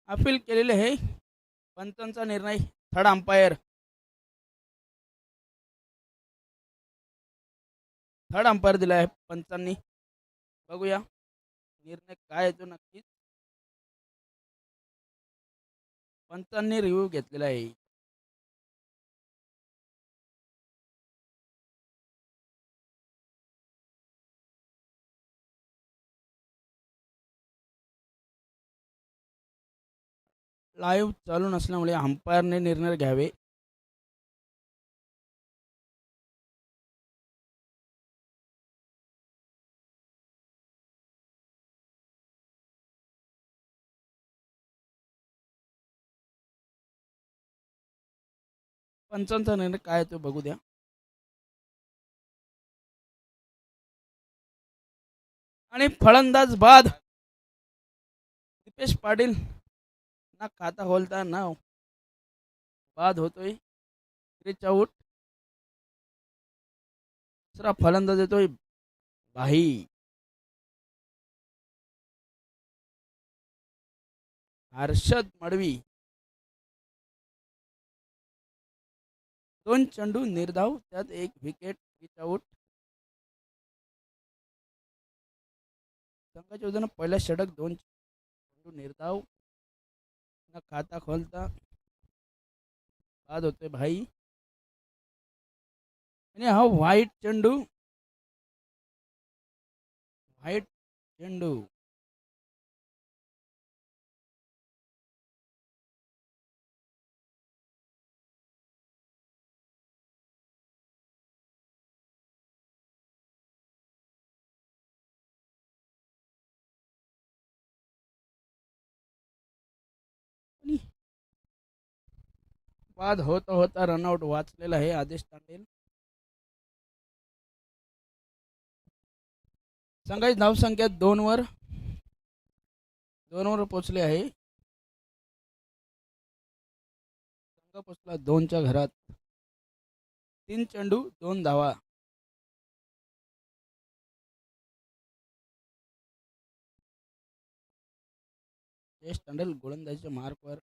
Appeal केलेले आहे. पंचांचा निर्णय थर्ड अंपायर दिला आहे पंचांनी. बघूया निर्णय काय येतो. नक्कीच पंचांनी रिव्ह्यू घेतलेला आहे. लाईव्ह चालू नसल्यामुळे अंपायरने निर्णय घ्यावे. पंचांचा निर्णय काय येतो बघू द्या. आणि फलंदाज बाद. दीपेश पाटील ना खाता खोलता ना बाद होतोय. क्रिच आउट. दुसरा फलंदाज येतोय भाई. हर्षद मडवी. 2 चेंडू निर्धाव त्यात 1 विकेट. क्रिच आउट. संघाच्या वतीनं पहिला षटक 2 चेंडू निर्धाव ना खाता खोलता बाद होतोय भाई. आणि हा व्हाईट चेंडू. आणि बाद होता होता रनआउट वाचलेला आहे आदेश तांडेल. संघाची धावसंख्या 2 वर पोहोचले आहे. संघ पोहोचला 2च्या घरात. 3 चेंडू 2 धावा. आदेश तांडेल गोलंदाजीच्या मार्कवर.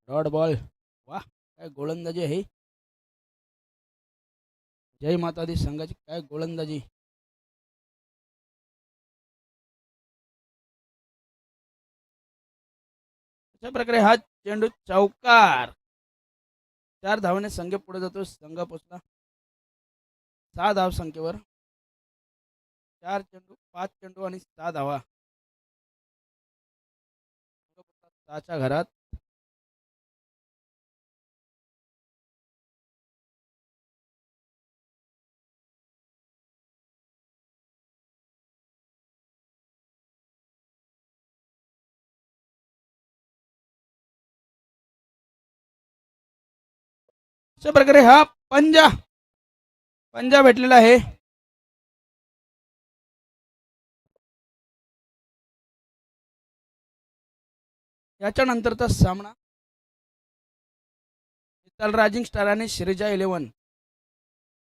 Dot ball. वाह काय गोलंदाजी आहे. जय माता दी संघाची काय गोलंदाजी. अशा प्रकारे हा चेंडू चौकार. 4 धावाने संघ पुढे जातो. संघ पोचला 6 धाव संख्येवर. 4 चेंडू 5 चेंडू आणि 6 धावा. 6च्या घरात. अशा प्रकारे हा पंजा भेटलेला आहे. याच्या नंतरचा सामना रायझिंग स्टार आणि श्रीजा 11.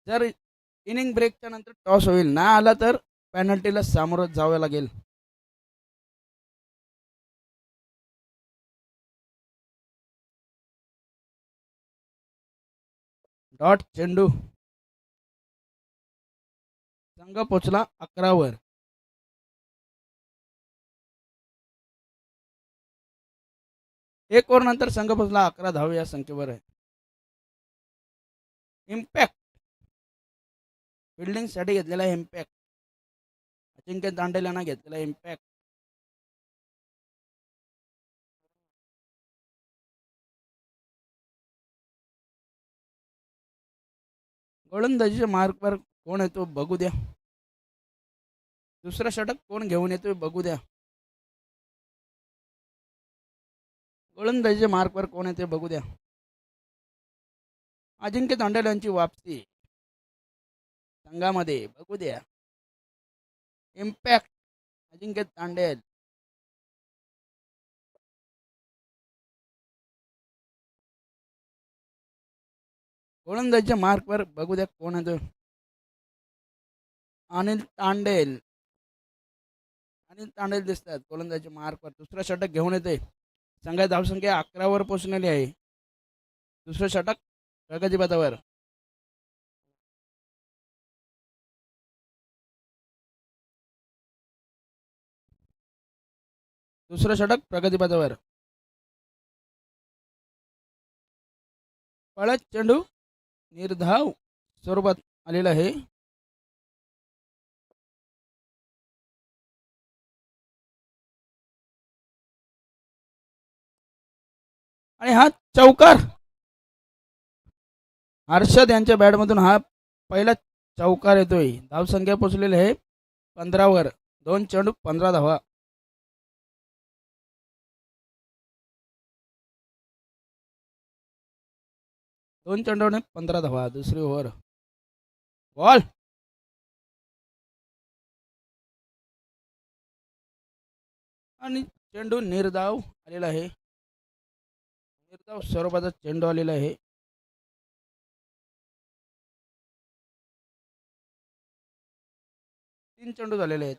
जर इनिंग ब्रेकच्या नंतर टॉस होईल, ना आला तर पेनल्टीला सामोरं जावं लागेल. डॉट चेंडू. संघ पोचला 11 वर. 1 ओव्हर नंतर संघ पोचला 11 धाव या संख्येवर आहे. इम्पॅक्ट फिल्डिंग साठी घेतलेला इम्पॅक्ट. अजिंक्य दांडेल यांना घेतलेला इम्पॅक्ट. गोलंदाजीच्या मार्कवर कोण येतो बघू द्या. दुसरा षटक कोण घेऊन येतोय बघू द्या. गोलंदाजीच्या मार्कवर कोण येते बघू द्या. अजिंक्य दांडेल यांची वापसी संघामध्ये बघू द्या. इम्पॅक्ट अजिंक्य दांडेल. गोलंदाजीच्या मार्कवर बघू द्या कोण येतो. अनिल तांडेल. आणि तांडेल दिसतात गोलंदाजी मार्कवर. दुसरं षटक घेऊन येते. संघाची धावसंख्या 11वर पोहोचलेली आहे. दुसरं षटक प्रगतीपथावर. दुसरं षटक प्रगतीपथावर. पळत चेंडू निर्धाव स्वरूपात आलेला आहे. आणि हा चौकार. हर्षद यांच्या बॅटमधून हा पहिला चौकार येतोय. धावसंख्या पोहोचलेली आहे 15वर. 2 चेंडू 15 धावा. दोन चेंडूने 15 धावा. दुसरी ओव्हर. बॉल आणि चेंडू निर्धाव आलेला आहे. निर्धाव स्वरूपाचा चेंडू आलेला आहे. तीन चेंडू झालेले आहेत.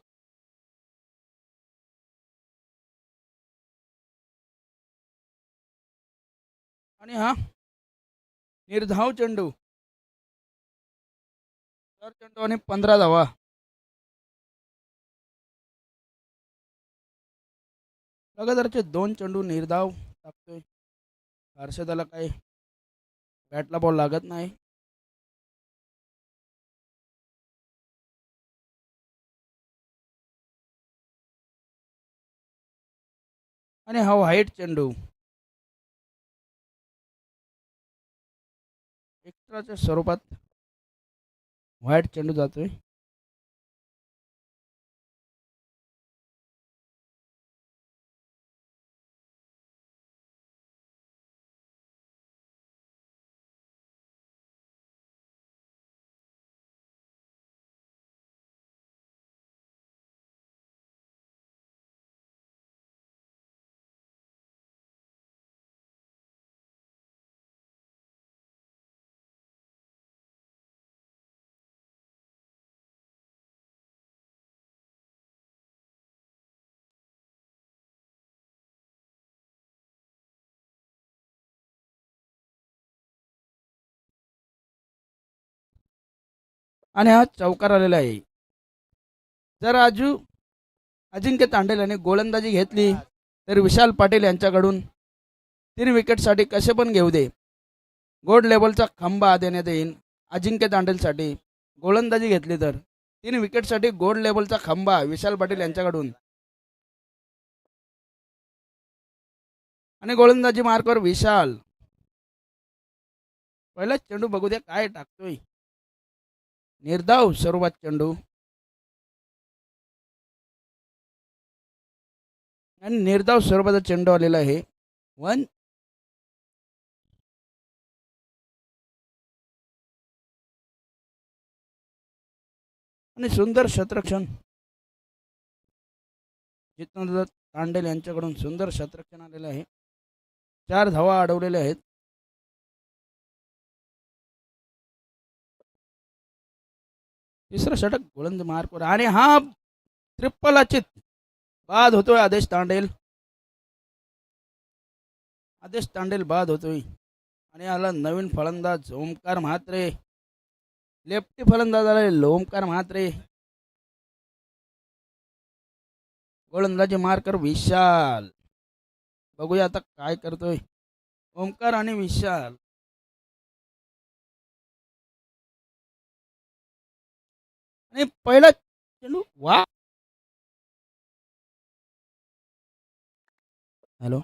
आणि हा निर्धाव चेंडू. 4 चेंडू आणि 15 धावा. लगातारचे 2 चेंडू निर्धाव टाकतोय. हर्षदाला काही बॅटला बॉल लागत नाही. आणि हा व्हाईट चेंडू. एक्स्ट्राच्या स्वरूपात व्हाईट चेंडू जातोय. आणि हा चौकार आलेला आहे. जर अजिंक्य तांडेल यांनी गोलंदाजी घेतली तर विशाल पाटील यांच्याकडून 3 विकेटसाठी कसे पण घेऊ दे गोल्ड लेवलचा खंबा देण्यात येईल. अजिंक्य तांडेलसाठी गोलंदाजी घेतली तर 3 विकेटसाठी गोल्ड लेवलचा खंबा विशाल पाटील यांच्याकडून. आणि गोलंदाजी मार्कवर विशाल. पहिला चेंडू बघू द्या काय टाकतोय. निर्धाव स्वरूपात चेंडू. आणि निर्धाव स्वरूपाचा चेंडू आलेला आहे. 1. आणि सुंदर क्षेत्ररक्षण जितेंद्र तांडेल यांच्याकडून सुंदर क्षेत्ररक्षण आलेलं आहे. 4 धावा अडवलेल्या आहेत. तिसरं षटक गोलंदाज मार्कवर. आणि हा ट्रिपल अचित बाद होतोय. आदेश तांडेल बाद होतोय. आणि आला नवीन फलंदाज ओमकार म्हात्रे. लेफ्टी फलंदाज आला ओमकार म्हात्रे. गोलंदाजी मार्कर विशाल. बघूया आता काय करतोय ओमकार आणि विशाल. आणि पहिला चेंडू. वा. हॅलो.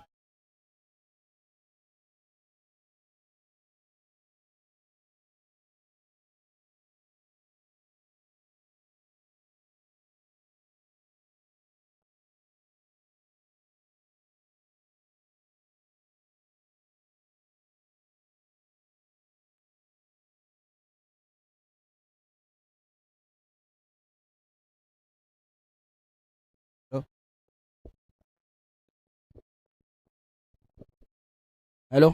हॅलो.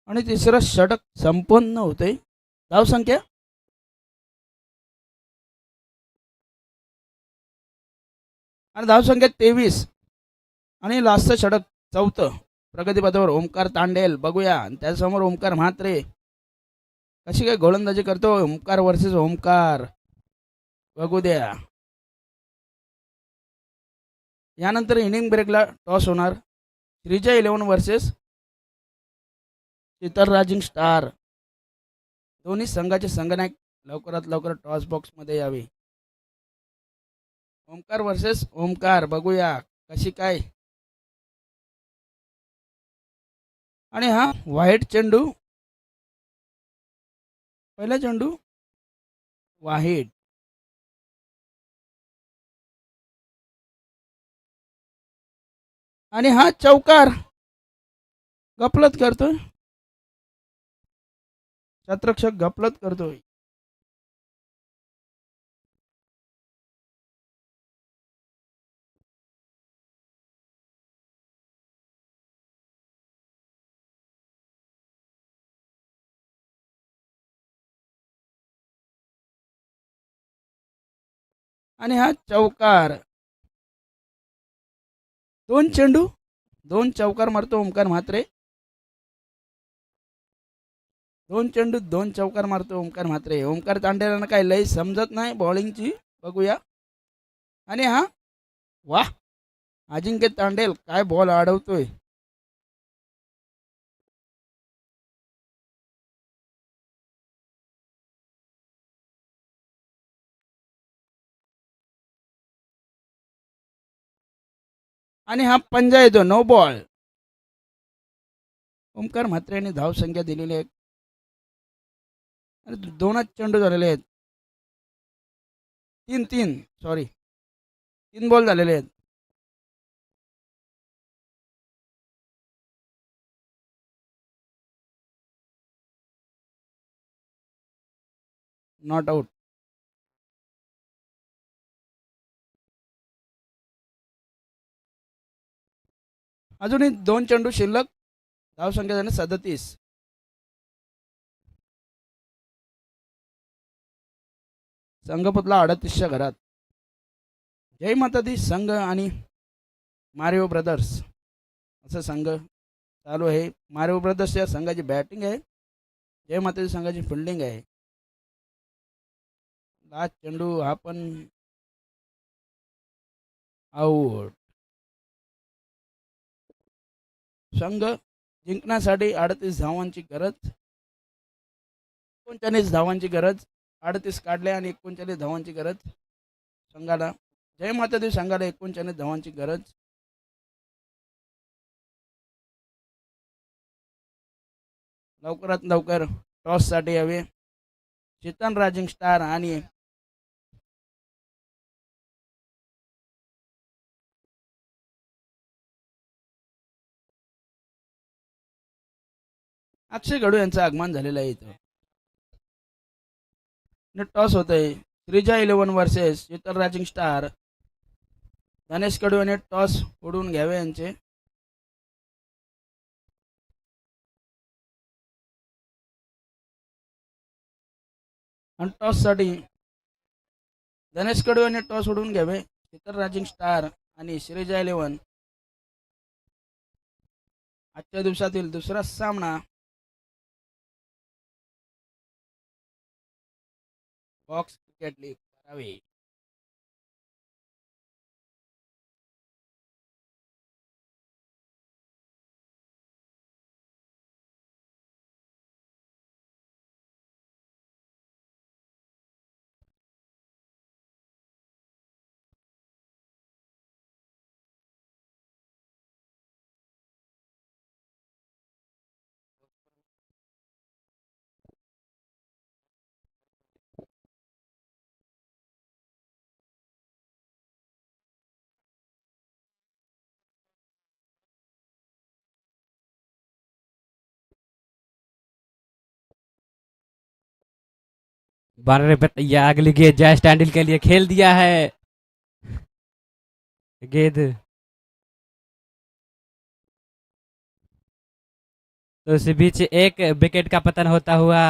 आणि तिसरं षटक संपन्न होते. धावसंख्या आणि धावसंख्या 23 आणि लास्टचं षटक चौथं प्रगतीपथावर ओमकार तांडेल बघूया. आणि त्यासमोर ओमकार म्हात्रे कशी काय गोलंदाजी करतो. ओमकार वर्सेस ओमकार बघू द्या. यानंतर इनिंग ब्रेकला टॉस होणार. Shreejay 11 versus Sheetal rising star. दोन्ही संघाचे संघनायक लवकरात लवकर टॉस बॉक्समध्ये यावे. ओमकार वर्सेस ओमकार बघूया कशी काय. आणि हा व्हाईट चेंडू. पहिला चेंडू व्हाईट. आणि हा चौकार गफलत करतोय. शतरक्षक गफलत करतोय. आणि हा चौकार. दोन चेंडू दोन चौकार मारतो ओमकार म्हात्रे. दोन चेंडू दोन चौकार मारतो ओमकार म्हात्रे. ओमकार तांडेलांना काय लय समजत नाही बॉलिंगची बघूया. आणि हा वाह अजिंक्य तांडेल काय बॉल अडवतोय. आणि हा पंजा येतो. No ball. ओमकार म्हात्रे यांनी धाव संख्या दिलेली आहे. आणि दोनच चेंडू झालेले आहेत. तीन बॉल झालेले आहेत. Not out. अजूनही दोन चेंडू शिल्लक. धावसंख्या झाली 37. संघ पोचला 38च्या घरात. जय माता दी संघ आणि मारिओ ब्रदर्स असं संघ चालू आहे. मारिओ ब्रदर्स या संघाची बॅटिंग आहे. जय माता दी संघाची फिल्डिंग आहे. लास्ट चेंडू हा पण आऊट. संघ जिंकण्यासाठी 38 धावांची गरज. 39 धावांची गरज. 38 काढले आणि 39 धावांची गरज संघाला. जय माता दी संघाला 39 धावांची गरज. लवकरात लवकर टॉससाठी यावे. शीतल राजिंग स्टार आणि अक्षय गडू यांचं आगमन झालेलं आहे इथं. टॉस होत आहे. Shreeja 11 versus Sheetal rising star. Dhanesh Kadu यांनी टॉस उडवून घ्यावे यांचे. आणि टॉससाठी धनेश कडू यांनी टॉस उडवून घ्यावे. शीतल राजिंग स्टार आणि श्रीजा 11. आजच्या दिवसातील दुसरा सामना बॉक्स क्रिकेट लीग करावे. बानर पे या अगली गेंद जय स्टैंडिल के लिए खेल दिया है गेंद। तो इसी बीच एक विकेट का पतन होता हुआ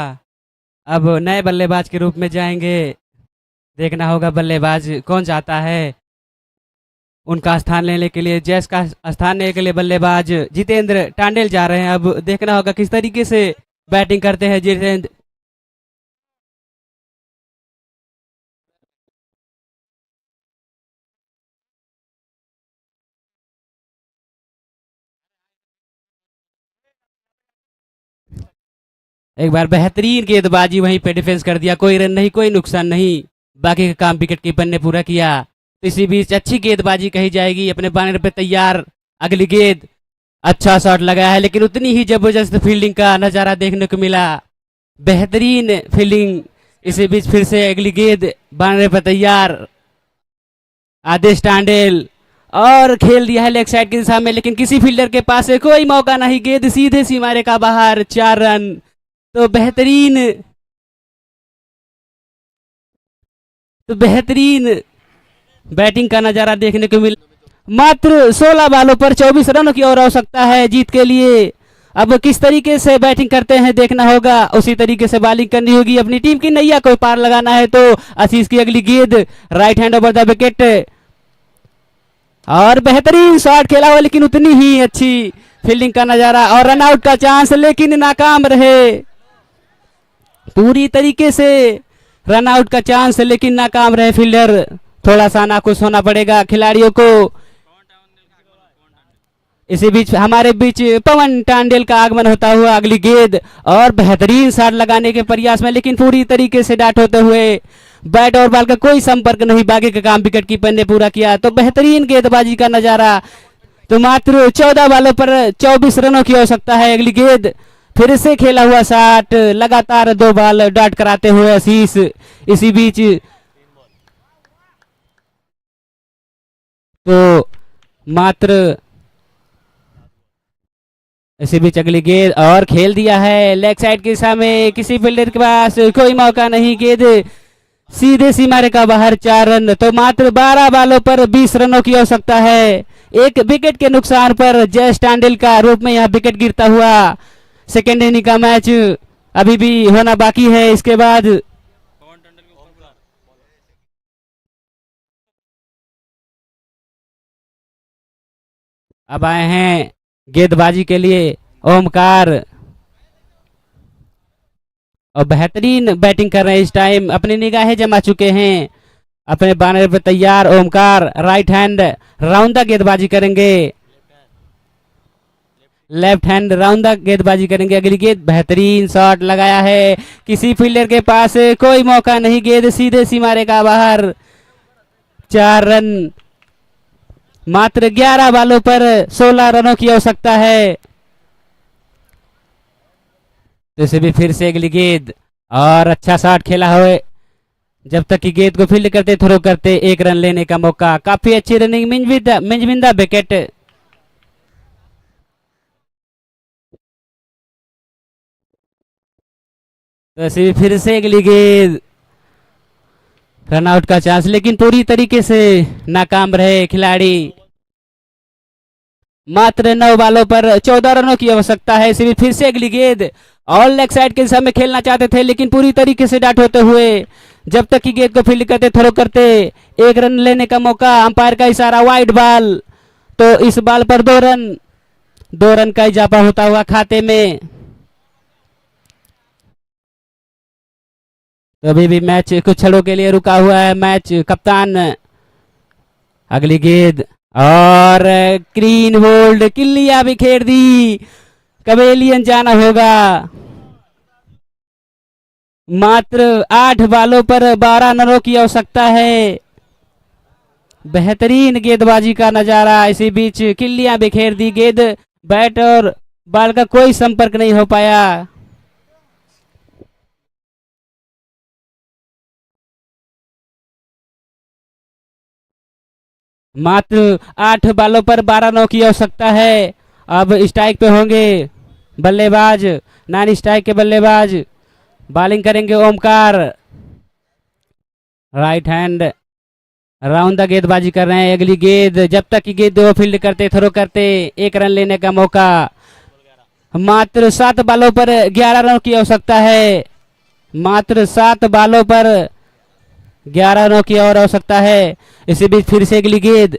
अब नए बल्लेबाज के रूप में जाएंगे। देखना होगा बल्लेबाज कौन जाता है। उनका स्थान लेने के लिए, जैस का स्थान लेने के लिए बल्लेबाज जितेंद्र टांडेल जा रहे हैं। अब देखना होगा किस तरीके से बैटिंग करते हैं जितेंद्र। एक बार बेहतरीन गेंदबाजी, वहीं पे डिफेंस कर दिया, कोई रन नहीं, कोई नुकसान नहीं, बाकी का काम विकेट कीपर ने पूरा किया। तो इसी बीच अच्छी गेंदबाजी कही जाएगी, अपने बैनर पे तैयार। अगली गेंद, अच्छा शॉट लगा है, लेकिन उतनी ही जबरदस्त फील्डिंग का नजारा देखने को मिला, बेहतरीन फील्डिंग। इसी बीच फिर से अगली गेंद बैनर पे तैयार, आदेश टांडेल, और खेल दिया है लेग साइड की दिशा में, लेकिन किसी फील्डर के पास कोई मौका नहीं, गेंद सीधे सीमा रेखा बाहर, 4 रन। तो बेहतरीन बैटिंग का नजारा देखने को मिला। मात्र 16 बालों पर 24 रनों की और आवश्यकता है जीत के लिए। अब किस तरीके से बैटिंग करते हैं देखना होगा, उसी तरीके से बॉलिंग करनी होगी। अपनी टीम की नैया को पार लगाना है। तो आशीष की अगली गेंद, right hand over the wicket, और बेहतरीन शॉट खेला हुआ, लेकिन उतनी ही अच्छी फील्डिंग का नजारा, और रन आउट का चांस, लेकिन नाकाम रहे पूरी तरीके से। रन आउट का चांस, लेकिन नाकाम रहे फील्डर। थोड़ा सा नाखुश होना पड़ेगा खिलाड़ियों को। इसी बीच हमारे बीच पवन टांडेल का आगमन होता हुआ, अगली गेंद, और बेहतरीन शॉट लगाने के प्रयास में, लेकिन पूरी तरीके से डाट होते हुए, बैट और बॉल का कोई संपर्क नहीं, बाकी का काम विकेट कीपर ने पूरा किया। तो बेहतरीन गेंदबाजी का नजारा। तो मात्र 14 बालों पर 24 रनों की आवश्यकता है। अगली गेंद, फिर से खेला हुआ शॉट, लगातार 2 बॉल डॉट कराते हुए आशीष। इसी बीच तो मात्र इसी बीच अगली गेंद, और खेल दिया है लेग साइड के दिशा में, किसी फील्डर के पास कोई मौका नहीं, गेंद सीधे सीमा रेखा बाहर, 4 रन। तो मात्र 12 बालों पर 20 रनों की आवश्यकता है। एक विकेट के नुकसान पर जयेश टांडेल का रूप में यह विकेट गिरता हुआ सेकेंड इनिंग का मैच अभी भी होना बाकी है। इसके बाद अब आए हैं गेंदबाजी के लिए ओमकार, और बेहतरीन बैटिंग कर रहे हैं इस टाइम, अपनी निगाहें जमा चुके हैं, अपने बैनर पर तैयार Omkar. Right hand round the गेंदबाजी करेंगे, लेफ्ट हैंड राउंड द गेंदबाजी करेंगे। अगली गेंद, बेहतरीन शॉट लगाया है, किसी फील्डर के पास कोई मौका नहीं, गेंद सीधे सीमा रेखा बाहर, 4 रन। मात्र 11 बालों पर 16 रनों की आवश्यकता है। तो इसे भी फिर से अगली गेंद, और अच्छा शॉट खेला हुआ, जब तक कि गेंद को फील्ड करते, थ्रो करते, 1 रन लेने का मौका। काफी अच्छी रनिंग मिंजविंदा विकेट। तो इसे भी फिर से अगली गेंद, रन आउट का चांस, लेकिन पूरी तरीके से नाकाम रहे खिलाड़ी। मात्र 9 बालों पर 14 रनों की आवश्यकता है। इसी फिर से अगली गेंद, और लेग साइड के दिशा में खेलना चाहते थे, लेकिन पूरी तरीके से डाट होते हुए, जब तक कि गेंद को फील्ड करते, थ्रो करते, 1 रन लेने का मौका। अंपायर का इशारा, वाइड बॉल। तो इस बॉल पर 2 रन का इजाफा होता हुआ खाते में। तो अभी भी मैच कुछ क्षणों के लिए रुका हुआ है मैच। कप्तान, अगली गेंद, और क्लीन बोल्ड, किल्लियां बिखेर दी, कमेलियन जाना होगा। मात्र 8 बालों पर 12 रनों की आवश्यकता है। बेहतरीन गेंदबाजी का नजारा। इसी बीच किल्लियां बिखेर दी, गेंद बैट और बॉल का कोई संपर्क नहीं हो पाया। मात्र 8 बालों पर 12 रनों की आवश्यकता है। अब स्ट्राइक पे होंगे बल्लेबाज, नॉन स्ट्राइक के बल्लेबाज। बॉलिंग करेंगे Omkar, right hand round the गेंदबाजी कर रहे हैं। अगली गेंद, जब तक की गेंद फील्ड करते, थ्रो करते, 1 रन लेने का मौका। मात्र 7 बालों पर 11 रनों की आवश्यकता है। मात्र 7 बालों पर 11 रनों की और आवश्यकता है। इसी बीच फिर से अगली गेंद,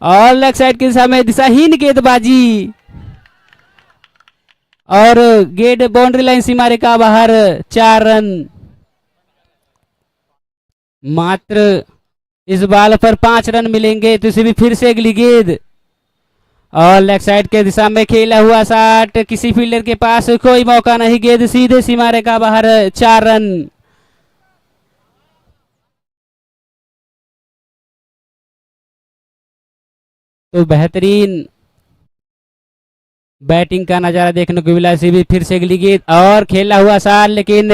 और लेग साइड के दिशा में दिशाहीन गेंदबाजी और गेट बाउंड्री लाइन सीमा रेखा बाहर 4 रन। मात्र इस बॉल पर 5 रन मिलेंगे तो इसे भी फिर से अगली गेंद और लेग साइड के दिशा में खेला हुआ शॉट, किसी फील्डर के पास कोई मौका नहीं, गेंद सीधे सीमा रेखा बाहर 4 रन। तो बेहतरीन बैटिंग का नजारा देखने को मिला। इसी भी फिर से अगली गेंद और खेला हुआ शॉट, लेकिन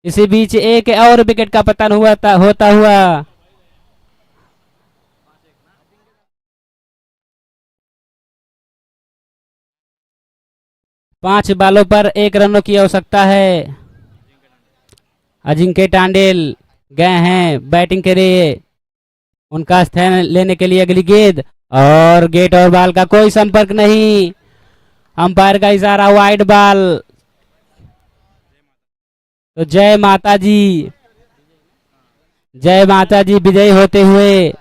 इसी बीच एक और विकेट का पतन होता हुआ। पांच बालों पर 1 रनों की आवश्यकता है। अजिंक्य टांडेल गए हैं बैटिंग के लिए, उनका स्थान लेने के लिए अगली गेंद और गेट और बॉल का कोई संपर्क नहीं, अंपायर का इशारा, वाइड बॉल। तो जय माता जी विजयी होते हुए